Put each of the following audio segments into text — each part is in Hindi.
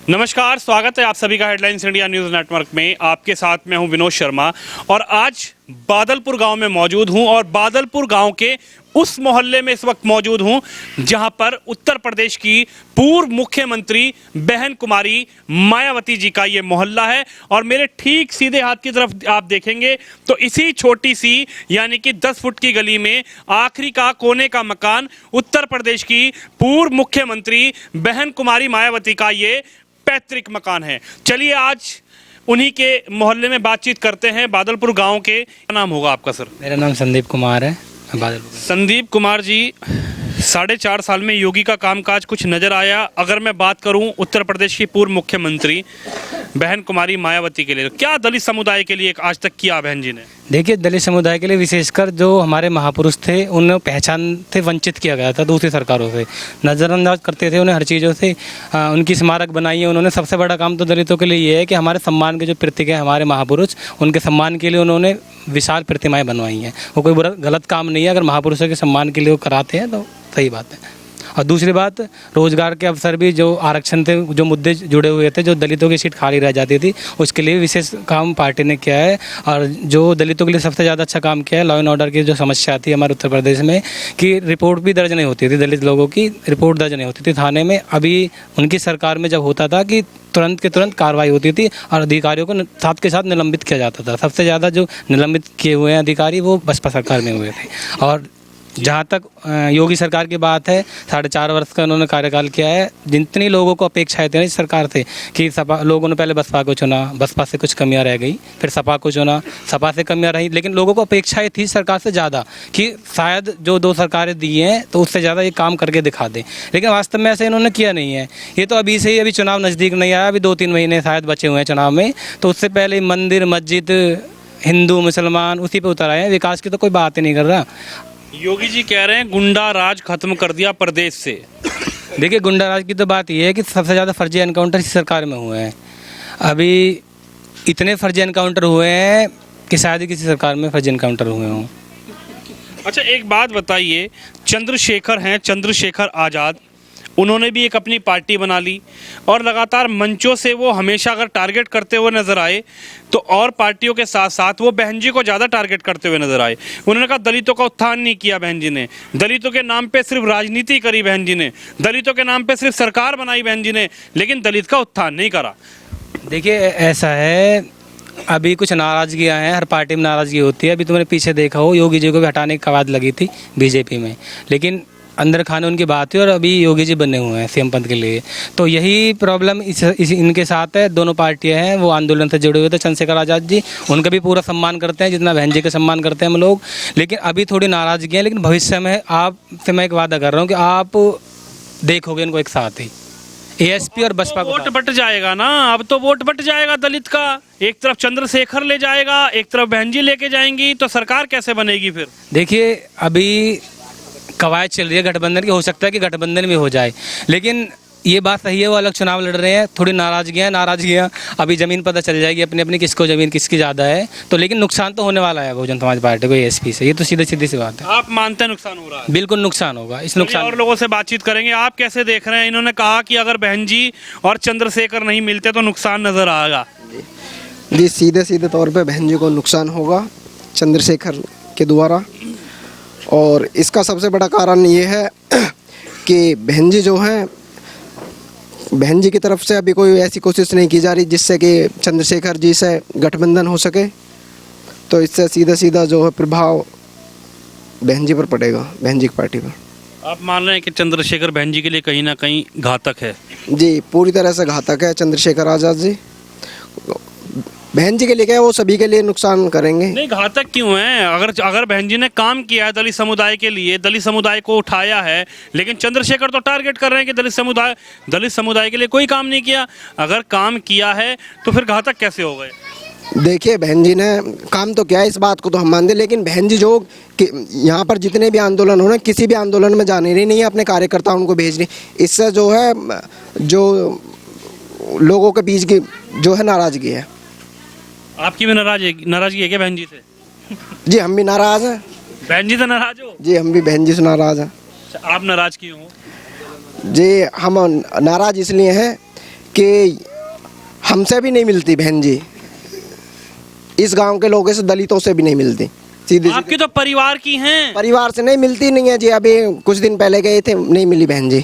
नमस्कार, स्वागत है आप सभी का हेडलाइंस इंडिया न्यूज़ नेटवर्क में। आपके साथ मैं हूं विनोद शर्मा और आज बादलपुर गांव में मौजूद हूं और बादलपुर गांव के उस मोहल्ले में इस वक्त मौजूद हूं जहां पर उत्तर प्रदेश की पूर्व मुख्यमंत्री बहन कुमारी मायावती जी का ये मोहल्ला है। और मेरे ठीक सीधे हाथ की तरफ आप देखेंगे तो इसी छोटी सी यानी कि 10 फुट की गली में आखिरी का कोने का मकान उत्तर प्रदेश की पूर्व मुख्यमंत्री बहन कुमारी मायावती का ये पैतृक मकान है। चलिए आज उन्हीं के मोहल्ले में बातचीत करते हैं। बादलपुर गांव के, क्या नाम होगा आपका सर? मेरा नाम संदीप कुमार है। बादलपुर। संदीप कुमार जी, 4.5 साल में योगी का कामकाज कुछ नजर आया? अगर मैं बात करूं उत्तर प्रदेश की पूर्व मुख्यमंत्री बहन कुमारी मायावती के लिए, क्या दलित समुदाय के लिए आज तक किया बहन जी ने? देखिए, दलित समुदाय के लिए विशेषकर जो हमारे महापुरुष थे उन्हें पहचान से वंचित किया गया था दूसरी सरकारों से, नज़रअंदाज करते थे उन्हें हर चीज़ों से। उनकी स्मारक बनाई है उन्होंने। सबसे बड़ा काम तो दलितों के लिए ये है कि हमारे सम्मान के जो प्रतीक है हमारे महापुरुष, उनके सम्मान के लिए उन्होंने विशाल प्रतिमाएँ बनवाई हैं। वो कोई बुरा गलत काम नहीं है, अगर महापुरुषों के सम्मान के लिए वो कराते हैं तो सही बात है। और दूसरी बात, रोजगार के अवसर भी, जो आरक्षण थे, जो मुद्दे जुड़े हुए थे, जो दलितों की सीट खाली रह जाती थी, उसके लिए विशेष काम पार्टी ने किया है। और जो दलितों के लिए सबसे ज़्यादा अच्छा काम किया है, लॉ एंड ऑर्डर की जो समस्या थी हमारे उत्तर प्रदेश में कि रिपोर्ट भी दर्ज नहीं होती थी, दलित लोगों की रिपोर्ट दर्ज नहीं होती थी थाने में। अभी उनकी सरकार में जब होता था कि तुरंत के तुरंत कार्रवाई होती थी और अधिकारियों को साथ के साथ निलंबित किया जाता था। सबसे ज़्यादा जो निलंबित किए हुए हैं अधिकारी वो बसपा सरकार में हुए थे। और जहाँ तक योगी सरकार की बात है, 4.5 वर्ष का उन्होंने कार्यकाल किया है। जितनी लोगों को अपेक्षाएं थी इस सरकार से कि सपा, लोगों ने पहले बसपा को चुना, बसपा से कुछ कमियां रह गई, फिर सपा को चुना, सपा से कमियां रही, लेकिन लोगों को अपेक्षाएं थी सरकार से ज़्यादा कि शायद जो 2 सरकारें दी हैं तो उससे ज़्यादा ये काम करके दिखा दें। लेकिन वास्तव में ऐसे इन्होंने किया नहीं है। ये तो अभी से ही, अभी चुनाव नज़दीक नहीं आया, अभी 2-3 महीने शायद बचे हुए हैं चुनाव में, तो उससे पहले मंदिर मस्जिद, हिंदू मुसलमान उसी पर उतर आए हैं। विकास की तो कोई बात ही नहीं कर रहा। योगी जी कह रहे हैं गुंडा राज खत्म कर दिया प्रदेश से। देखिए, गुंडा राज की तो बात यह है कि सबसे ज़्यादा फर्जी एनकाउंटर इस सरकार में हुए हैं। अभी इतने फर्जी एनकाउंटर हुए हैं कि शायद ही किसी सरकार में फर्जी एनकाउंटर हुए हों। अच्छा, एक बात बताइए, चंद्रशेखर हैं, चंद्रशेखर आज़ाद, उन्होंने भी एक अपनी पार्टी बना ली और लगातार मंचों से वो हमेशा अगर टारगेट करते हुए नजर आए तो और पार्टियों के साथ साथ वो बहन जी को ज़्यादा टारगेट करते हुए नजर आए। उन्होंने कहा दलितों का उत्थान नहीं किया बहन जी ने, दलितों के नाम पे सिर्फ राजनीति करी बहन जी ने, दलितों के नाम पे सिर्फ सरकार बनाई बहन जी ने, लेकिन दलित का उत्थान नहीं करा। देखिए, ऐसा है, अभी कुछ नाराज़गियाँ हैं, हर पार्टी में नाराज़गी होती है। अभी तुमने पीछे देखा हो, योगी जी को भी हटाने की कवायद लगी थी बीजेपी में, लेकिन अंदर खाने उनकी बात है और अभी योगी जी बने हुए हैं सीएम पद के लिए। तो यही प्रॉब्लम इनके साथ है। दोनों पार्टियां हैं, वो आंदोलन से जुड़े हुए थे। चंद्रशेखर आज़ाद जी, उनका भी पूरा सम्मान करते हैं जितना बहन जी का सम्मान करते हैं हम लोग, लेकिन अभी थोड़ी नाराज़गी है। लेकिन भविष्य में आपसे मैं एक वादा कर रहा हूँ कि आप देखोगे इनको एक साथ ही, एएसपी और बसपा को। वोट बट जाएगा ना, अब तो वोट बट जाएगा दलित का। एक तरफ चंद्रशेखर ले जाएगा, एक तरफ बहन जी लेके जाएंगी, तो सरकार कैसे बनेगी फिर? देखिए, अभी कवायद चल रही है गठबंधन की, हो सकता है कि गठबंधन भी हो जाए, लेकिन ये बात सही है वो अलग चुनाव लड़ रहे हैं। थोड़ी नाराजगियाँ अभी ज़मीन पता चल जाएगी अपनी अपनी किसको ज़मीन किसकी ज़्यादा है। तो लेकिन नुकसान तो होने वाला है बहुजन समाज पार्टी को एएसपी से, ये तो सीधी सी बात है। आप मानते हैं नुकसान हो रहा है? बिल्कुल नुकसान होगा। इस नुकसान और लोगों से बातचीत करेंगे, आप कैसे देख रहे हैं? इन्होंने कहा कि अगर बहन जी और चंद्रशेखर नहीं मिलते तो नुकसान नजर आएगा। जी, सीधे तौर पे बहन जी को नुकसान होगा चंद्रशेखर के द्वारा। और इसका सबसे बड़ा कारण ये है कि बहन जी जो हैं, बहन जी की तरफ से अभी कोई ऐसी कोशिश नहीं की जा रही जिससे कि चंद्रशेखर जी से गठबंधन हो सके। तो इससे सीधा जो है प्रभाव बहन जी पर पड़ेगा, बहन जी की पार्टी पर। आप मान रहे हैं कि चंद्रशेखर बहन जी के लिए कहीं ना कहीं घातक है? जी, पूरी तरह से घातक है चंद्रशेखर आज़ाद जी। बहन जी के लिए क्या, वो सभी के लिए नुकसान करेंगे। नहीं, घातक क्यों है? अगर बहन जी ने काम किया है दलित समुदाय के लिए, दलित समुदाय को उठाया है, लेकिन चंद्रशेखर तो टारगेट कर रहे हैं कि दलित समुदाय के लिए कोई काम नहीं किया। अगर काम किया है तो फिर घातक कैसे हो गए? देखिए, बहन जी ने काम तो किया है, इस बात को तो हम मानते, लेकिन बहन जी जो यहाँ पर जितने भी आंदोलन हो रहे हैं, किसी भी आंदोलन में जाने रही नहीं है, अपने कार्यकर्ता उनको भेज रही। इससे जो है, जो लोगों के बीच की जो है नाराज़गी है। आपकी भी नाराजगी है क्या बहन जी से? जी, हम भी नाराज़ हैं। बहन जी से नाराज हो? जी, हम भी बहन जी से नाराज़ हैं। आप नाराज क्यों हो? जी, हम नाराज़ इसलिए हैं कि हमसे भी नहीं मिलती बहन जी, इस गांव के लोगों से, दलितों से भी नहीं मिलती। सीधी आपके तो परिवार की हैं। परिवार से नहीं मिलती नहीं है जी। अभी कुछ दिन पहले गए थे, नहीं मिली बहन जी।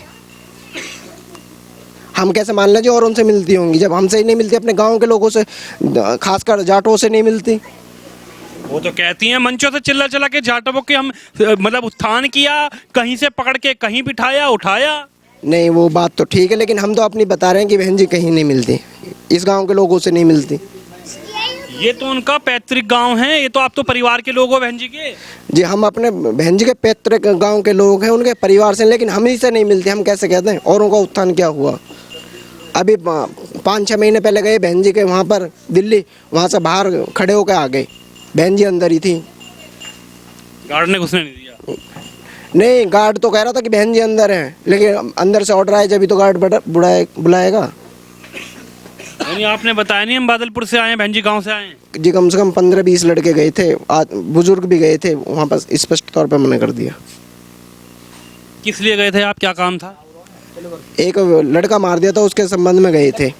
हम कैसे मान लें जी और उनसे मिलती होंगी, जब हमसे ही नहीं मिलती, अपने गांव के लोगों से, खासकर जाटों से नहीं मिलती। वो तो कहती हैं मंचों से चिल्ला चिल्ला के जाटवों के हम मतलब उत्थान किया, कहीं से पकड़ के कहीं बिठाया उठाया। नहीं, वो बात तो ठीक है, लेकिन हम तो अपनी बता रहे हैं कि बहन जी कहीं नहीं मिलती, इस गांव के लोगों से नहीं मिलती। ये तो उनका पैतृक गांव है, ये तो आप तो परिवार के लोग हो बहन जी के। जी, हम अपने बहन जी के पैतृक गांव के लोग हैं, उनके परिवार से, लेकिन हम ही से नहीं मिलती। हम कैसे कहते हैं औरों का उत्थान क्या हुआ? अभी 5-6 महीने पहले गए बहन जी के वहाँ पर दिल्ली, वहाँ से बाहर खड़े होकर आ गए, बहन जी अंदर ही थी। गार्ड ने घुसने नहीं दिया। नहीं, गार्ड तो कह रहा था कि बहन जी अंदर है, लेकिन अंदर से ऑर्डर आए जब तो गार्ड बुलाएगा। यानी आपने बताया नहीं हम बादलपुर से आए हैं, बहन जी गाँव से आए हैं। जी, कम से कम 15-20 लड़के गए थे, बुजुर्ग भी गए थे, वहाँ पर स्पष्ट तौर पर मना कर दिया। किस लिए गए थे आप, क्या काम था? एक लड़का मार दिया था, उसके संबंध में गए थे।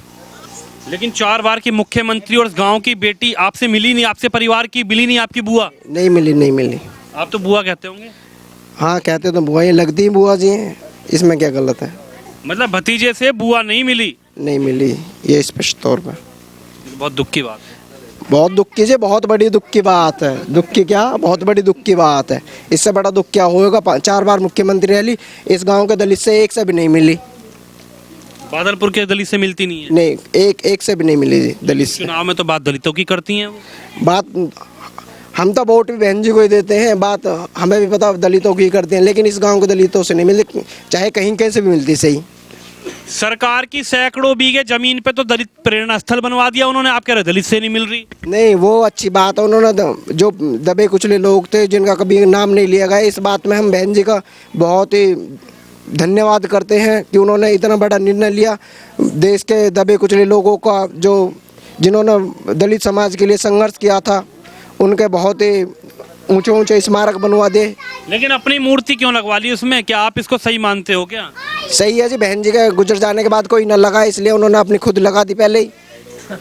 लेकिन 4 बार की मुख्यमंत्री और गांव की बेटी आपसे मिली नहीं, आपसे परिवार की मिली नहीं, आपकी बुआ? नहीं मिली, नहीं मिली। आप तो बुआ कहते होंगे। हाँ, कहते तो बुआ, ये लगती ही बुआ जी हैं, इसमें क्या गलत है? मतलब भतीजे से बुआ नहीं मिली? नहीं मिली, ये स्पष्ट तौर पर। बहुत दुख की बात है। बहुत दुख की जी, बहुत बड़ी दुख की बात है। दुख की क्या, बहुत बड़ी दुख की बात है। इससे बड़ा दुख क्या होगा? 4 बार मुख्यमंत्री रही, इस गांव के दलित से एक से भी नहीं मिली। बादलपुर के दलित से मिलती नहीं है? नहीं, एक से भी नहीं मिली जी दलित से। चुनाव में तो बात दलितों की करती हैं वो। बात हम तो वोट भी बहन जी को ही देते हैं, बात हमें भी पता दलितों की करते हैं, लेकिन इस गांव के दलितों से नहीं मिलती, चाहे कहीं कैसे भी मिलती। सही, सरकार की सैकड़ों बीघे जमीन पे तो दलित प्रेरणा स्थल बनवा दिया उन्होंने, आप कह रहे दलित से नहीं मिल रही? नहीं, वो अच्छी बात है। उन्होंने जो दबे कुचले लोग थे, जिनका कभी नाम नहीं लिया गया, इस बात में हम बहन जी का बहुत ही धन्यवाद करते हैं कि उन्होंने इतना बड़ा निर्णय लिया। देश के दबे कुचले लोगों का, जो जिन्होंने दलित समाज के लिए संघर्ष किया था, उनके बहुत ही ऊंचे ऊंचे स्मारक बनवा दे। लेकिन अपनी मूर्ति क्यों लगवा ली उसमें, क्या आप इसको सही मानते हो क्या? सही है जी, बहन जी के गुजर जाने के बाद कोई न लगा, इसलिए उन्होंने अपनी खुद लगा दी पहले ही,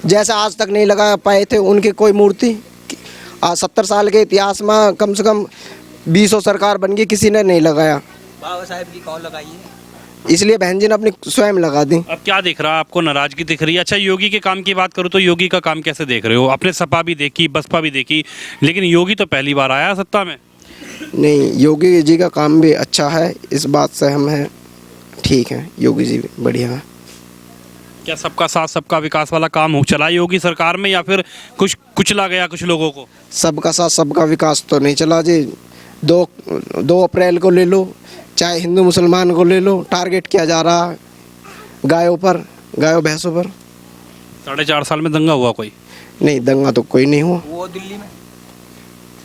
जैसा आज तक नहीं लगा पाए थे उनकी कोई मूर्ति। 70 साल के इतिहास में कम से कम 20 सरकार बन गई, किसी ने नहीं लगाया। बाबा साहब की कौन लगाई है? इसलिए बहन जी ने अपनी स्वयं लगा दी। अब क्या दिख रहा है आपको, नाराजगी दिख रही है? अच्छा, योगी के काम की बात करूँ तो योगी का काम कैसे देख रहे हो? आपने सपा भी देखी, बसपा भी देखी, लेकिन योगी तो पहली बार आया सत्ता में। नहीं, योगी जी का काम भी अच्छा है, इस बात से हम हैं, ठीक है, योगी जी बढ़िया है। क्या सबका साथ सबका विकास वाला काम हो चला योगी सरकार में, या फिर कुछ कुचला गया कुछ लोगों को? सबका साथ सबका विकास तो नहीं चला जी। 2 अप्रैल को ले लो, चाहे हिंदू मुसलमान को ले लो, टारगेट किया जा रहा है गायों भैंसों पर। 4.5 साल में दंगा हुआ कोई? नहीं, दंगा तो कोई नहीं हुआ। वो दिल्ली में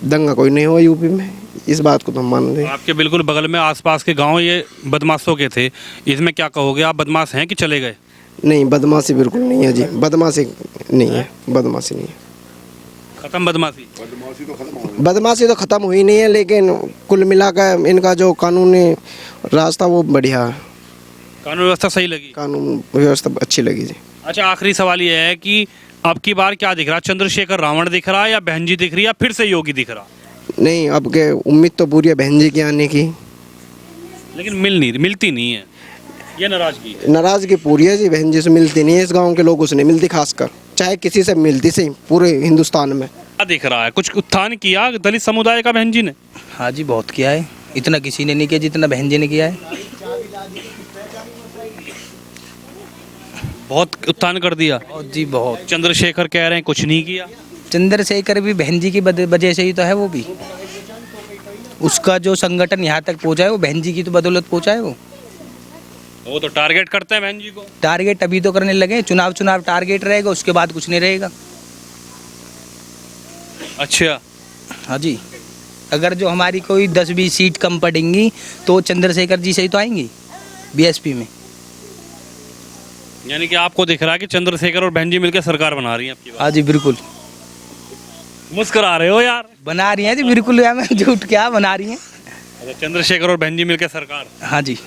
दंगा कोई नहीं हुआ यूपी में, इस बात को तो हम मान रहे हैं। आपके बिल्कुल बगल में आसपास के गांव ये बदमाशों के थे, इसमें क्या कहोगे आप? बदमाश हैं कि चले गए? नहीं, बदमाशी बिल्कुल नहीं है जी, बदमाशी नहीं है, बदमाशी नहीं है। खत्म बदमाशी? बदमाशी तो ख़त्म हुई नहीं है, लेकिन कुल मिलाकर इनका जो कानूनी रास्ता वो बढ़िया है। कानून व्यवस्था सही लगी? कानून व्यवस्था अच्छी लगी जी। अच्छा, आखिरी सवाल ये है कि अब की बार क्या दिख रहा? चंद्रशेखर रावण दिख रहा है, या बहन जी दिख रही है, या फिर से योगी दिख रहा? नहीं, अब के उम्मीद तो पूरी है बहन जी के आने की, लेकिन मिलती नहीं है, ये नाराजगी? नाराजगी पूरी है जी, बहन जी से मिलती नहीं है, इस गांव के लोगों से नहीं मिलती, खासकर चाहे किसी से मिलती सही पूरे हिंदुस्तान में। क्या दिख रहा है, कुछ उत्थान किया दलित समुदाय का बहन जी ने? हाँ जी, बहुत किया है, इतना किसी ने नहीं किया जितना बहन जी ने किया है। बहुत उत्थान कर दिया? बहुत जी, बहुत। चंद्रशेखर कह रहे हैं कुछ नहीं किया। चंद्रशेखर भी बहन जी की वजह से ही तो है, वो भी उसका जो संगठन यहाँ तक पहुँचा है वो बहन जी की तो बदौलत पहुँचा है। वो तो टारगेट करते हैं बहन जी को। टारगेट अभी तो करने लगे, चुनाव टारगेट रहेगा, उसके बाद कुछ नहीं रहेगा। अच्छा, हाँ जी, अगर जो हमारी कोई 10-20 सीट कम पड़ेंगी तो चंद्रशेखर जी से ही तो आएंगी बीएसपी में। यानी कि आपको दिख रहा है कि चंद्रशेखर और बहन जी मिलकर सरकार बना रही हैं आपकी बात? हाँ जी, बिल्कुल। मुस्कुरा रहे हो यार। बना रही हैं जी, बिल्कुल, मैं झूठ क्या बना रही हैं। अच्छा, चंद्रशेखर और बहन जी मिलकर सरकार? हाँ जी।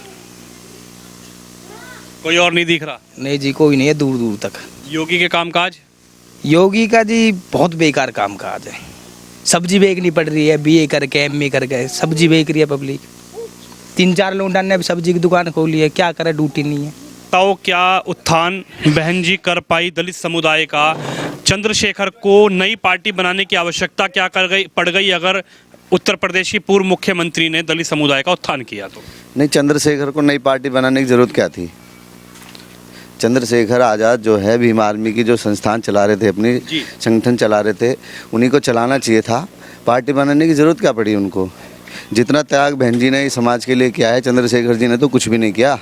कोई और नहीं दिख रहा? नहीं जी, कोई नहीं है दूर दूर तक। योगी के कामकाज? योगी का जी बहुत बेकार काम काज है। सब्जी बेचनी पड़ रही है, बीए करके एमए करके सब्जी बेच रही है पब्लिक। 3-4 लोग ने अभी सब्जी की दुकान खोली है, क्या करे, ड्यूटी नहीं है। तो क्या उत्थान बहन जी कर पाई दलित समुदाय का? चंद्रशेखर को नई पार्टी बनाने की आवश्यकता क्या पड़ गई अगर उत्तर प्रदेश की पूर्व मुख्यमंत्री ने दलित समुदाय का उत्थान किया तो? नहीं, चंद्रशेखर को नई पार्टी बनाने की ज़रूरत क्या थी? चंद्रशेखर आज़ाद जो है भीम आर्मी की जो संस्थान चला रहे थे, अपनी संगठन चला रहे थे, उन्हीं को चलाना चाहिए था। पार्टी बनाने की ज़रूरत क्या पड़ी उनको? जितना त्याग बहन जी ने इस समाज के लिए किया है, चंद्रशेखर जी ने तो कुछ भी नहीं किया।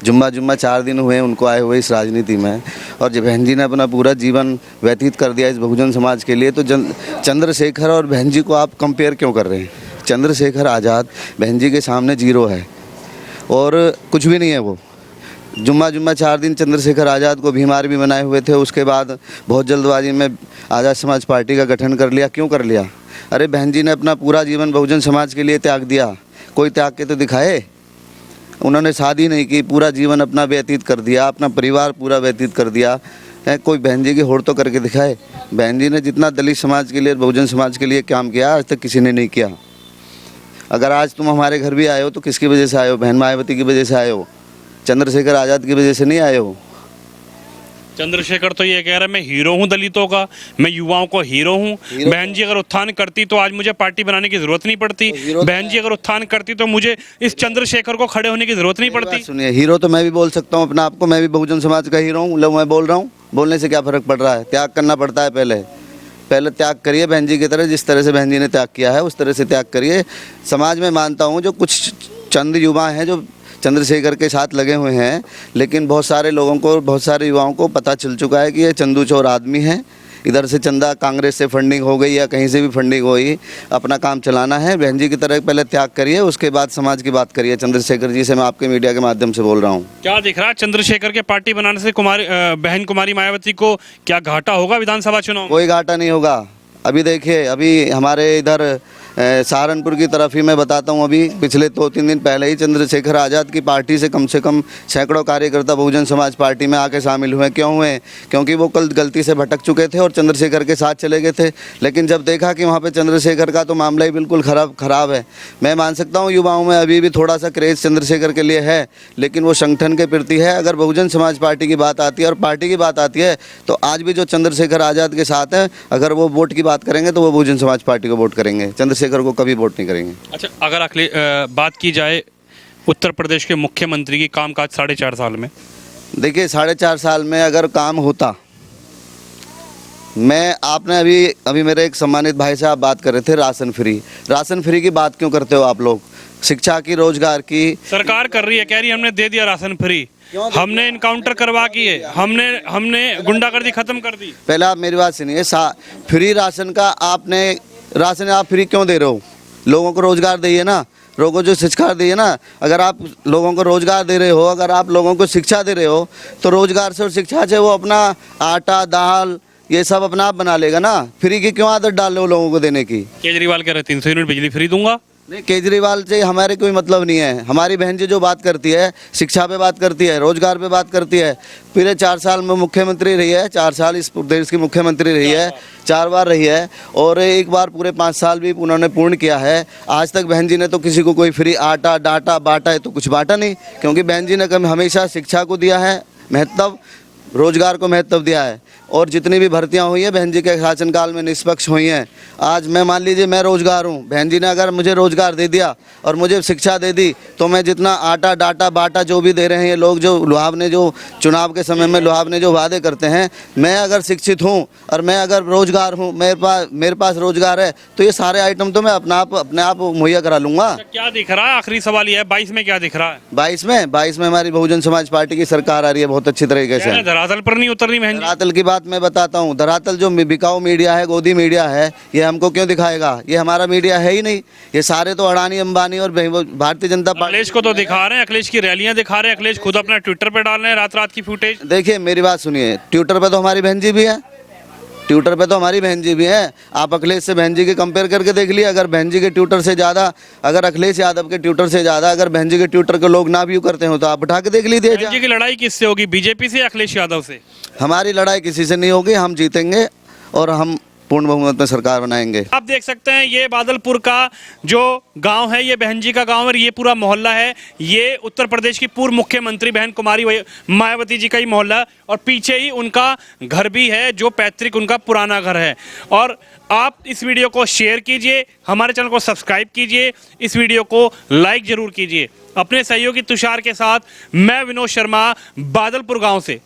जुम्मा 4 दिन हुए उनको आए हुए इस राजनीति में, और जब बहन जी ने अपना पूरा जीवन व्यतीत कर दिया इस बहुजन समाज के लिए, तो चंद्रशेखर और बहन जी को आप कंपेयर क्यों कर रहे हैं? चंद्रशेखर आज़ाद बहन जी के सामने जीरो है और कुछ भी नहीं है वो। जुम्मा 4 दिन चंद्रशेखर आज़ाद को भीम आर्मी बनाए हुए थे, उसके बाद बहुत जल्दबाजी में आज़ाद समाज पार्टी का गठन कर लिया। क्यों कर लिया? अरे बहन जी ने अपना पूरा जीवन बहुजन समाज के लिए त्याग दिया, कोई त्याग के तो दिखाए। उन्होंने शादी नहीं की, पूरा जीवन अपना व्यतीत कर दिया, अपना परिवार पूरा व्यतीत कर दिया है। कोई बहन जी की होड़ तो करके दिखाए। बहन जी ने जितना दलित समाज के लिए, बहुजन समाज के लिए काम किया, आज तक किसी ने नहीं किया। अगर आज तुम हमारे घर भी आए हो तो किसकी वजह से आए हो? बहन मायावती की वजह से आए हो, चंद्रशेखर आज़ाद की वजह से नहीं आए हो। चंद्रशेखर तो ये कह रहा है मैं हीरो हूँ दलितों का, मैं युवाओं को हीरो हूँ। बहन जी अगर उत्थान करती तो आज मुझे पार्टी बनाने की जरूरत नहीं पड़ती। बहन जी अगर उत्थान करती तो मुझे इस चंद्रशेखर को खड़े होने की जरूरत नहीं पड़ती। सुनिए, हीरो तो मैं भी बोल सकता हूँ अपने आप को, मैं भी बहुजन समाज का हीरो हूँ। लो मैं बोल रहा हूँ, बोलने से क्या फ़र्क पड़ रहा है? त्याग करना पड़ता है। पहले त्याग करिए बहन जी की तरह, जिस तरह से बहन जी ने त्याग किया है उस तरह से त्याग करिए। समाज में मानता हूँ जो कुछ चंद युवा हैं जो चंद्रशेखर के साथ लगे हुए हैं, लेकिन बहुत सारे लोगों को, बहुत सारे युवाओं को पता चल चुका है कि ये चंदू चोर आदमी है। इधर से चंदा कांग्रेस से फंडिंग हो गई या कहीं से भी फंडिंग हुई, अपना काम चलाना है। बहन जी की तरह पहले त्याग करिए, उसके बाद समाज की बात करिए। चंद्रशेखर जी से मैं आपके मीडिया के माध्यम से बोल रहा हूँ। क्या दिख रहा है चंद्रशेखर के पार्टी बनाने से बहन कुमारी मायावती को क्या घाटा होगा विधानसभा चुनाव? कोई घाटा नहीं होगा। अभी देखिए, अभी हमारे इधर सहारनपुर की तरफ ही मैं बताता हूँ, अभी पिछले 2-3 दिन पहले ही चंद्रशेखर आज़ाद की पार्टी से कम सैकड़ों कार्यकर्ता बहुजन समाज पार्टी में आके शामिल हुए। क्यों हुए? क्योंकि वो कल गलती से भटक चुके थे और चंद्रशेखर के साथ चले गए थे। लेकिन जब देखा कि वहाँ पे चंद्रशेखर का तो मामला ही बिल्कुल ख़राब है। मैं मान सकता हूँ युवाओं में अभी भी थोड़ा सा क्रेज़ चंद्रशेखर के लिए है, लेकिन वो संगठन के प्रति है। अगर बहुजन समाज पार्टी की बात आती है और पार्टी की बात आती है तो आज भी जो चंद्रशेखर आज़ाद के साथ हैं, अगर वो वोट की बात करेंगे तो वो बहुजन समाज पार्टी को वोट करेंगे, चंद्रशेखर को कभी वोट नहीं करेंगे। अच्छा, अगर बात की जाए उत्तर प्रदेश के मुख्यमंत्री की कामकाज 4.5 साल में, देखिए 4.5 साल में अगर काम होता, मैं आपने अभी मेरे एक सम्मानित भाई से आप बात कर रहे थे राशन फ्री की बात क्यों करते हो आप लोग? शिक्षा की, रोजगार की सरकार कर रही है, कह रही है हमने दे दिया राशन फ्री, हमने इनकाउंटर करवा किए, हमने गुंडागर्दी खत्म कर दी। पहले आप मेरी बात सुनिए। फ्री राशन का राशन आप फ्री क्यों दे रहे हो? लोगों को रोजगार दिए ना, लोगों को जो शिक्षा दिए ना। अगर आप लोगों को रोजगार दे रहे हो, अगर आप लोगों को शिक्षा दे रहे हो, तो रोजगार से और शिक्षा से वो अपना आटा दाल ये सब अपना आप बना लेगा ना। फ्री की क्यों आदत डाल रहे हो लोगों को देने की? केजरीवाल कह रहे 300 यूनिट बिजली फ्री दूंगा। नहीं, केजरीवाल से हमारे कोई मतलब नहीं है। हमारी बहन जी जो बात करती है, शिक्षा पे बात करती है, रोजगार पे बात करती है। पूरे 4 साल में मुख्यमंत्री रही है, 4 साल इस देश की मुख्यमंत्री रही है, 4 बार रही है, और एक बार पूरे 5 साल भी उन्होंने पूर्ण किया है। आज तक बहन जी ने तो किसी को कोई फ्री आटा डाटा बांटा है तो कुछ बांटा नहीं, क्योंकि बहन जी ने कभी हमेशा शिक्षा को दिया है महत्व, रोजगार को महत्व दिया है। और जितनी भी भर्तियां हुई हैं बहन जी के शासनकाल में निष्पक्ष हुई हैं। आज मैं मान लीजिए मैं रोजगार हूं, बहन जी ने अगर मुझे रोजगार दे दिया और मुझे शिक्षा दे दी तो मैं जितना आटा डाटा बाटा जो भी दे रहे हैं ये लोग, जो लुहावने जो चुनाव के समय में लुहावने जो वादे करते हैं, मैं अगर शिक्षित हूं और मैं अगर रोजगार हूं, मेरे पास रोजगार है, तो ये सारे आइटम तो मैं अपने आप मुहैया करा लूंगा। क्या दिख रहा है? आखिरी सवाल ये है, 22 में क्या दिख रहा है? 22 में हमारी बहुजन समाज पार्टी की सरकार आ रही है बहुत अच्छी तरीके से। धरातल पर नहीं उतर रही बहन जी। धरातल की बात मैं बताता हूँ। धरातल जो बिकाऊ मीडिया है, गोदी मीडिया है, ये हमको क्यों दिखाएगा? ये हमारा मीडिया है ही नहीं। ये सारे तो अडानी अंबानी और भारतीय जनता पार्टी। अखिलेश को तो दिखा रहे हैं, अखिलेश की रैलियां दिखा रहे हैं, अखिलेश खुद अपना ट्विटर पे डाल रहे हैं रात की फुटेज। देखिए मेरी बात सुनिए, ट्विटर पे तो हमारी बहन जी भी है, ट्विटर पे तो हमारी बहन जी भी हैं। आप अखिलेश से बहन जी के कंपेयर करके देख लिए, अगर बहन जी के ट्विटर से ज़्यादा, अगर अखिलेश यादव के ट्विटर से ज़्यादा अगर बहन जी के ट्विटर को लोग ना व्यू करते हो तो आप उठा के देख लीजिए। बहन जी की लड़ाई किससे होगी, बीजेपी से या अखिलेश यादव से? हमारी लड़ाई किसी से नहीं होगी, हम जीतेंगे और हम पूर्ण बहुमत में सरकार बनाएंगे। आप देख सकते हैं ये बादलपुर का जो गांव है, ये बहन जी का गांव है, ये पूरा मोहल्ला है। ये उत्तर प्रदेश की पूर्व मुख्यमंत्री बहन कुमारी मायावती जी का ही मोहल्ला है और पीछे ही उनका घर भी है जो पैतृक उनका पुराना घर है। और आप इस वीडियो को शेयर कीजिए, हमारे चैनल को सब्सक्राइब कीजिए, इस वीडियो को लाइक जरूर कीजिए। अपने सहयोगी तुषार के साथ मैं विनोद शर्मा, बादलपुर गाँव से।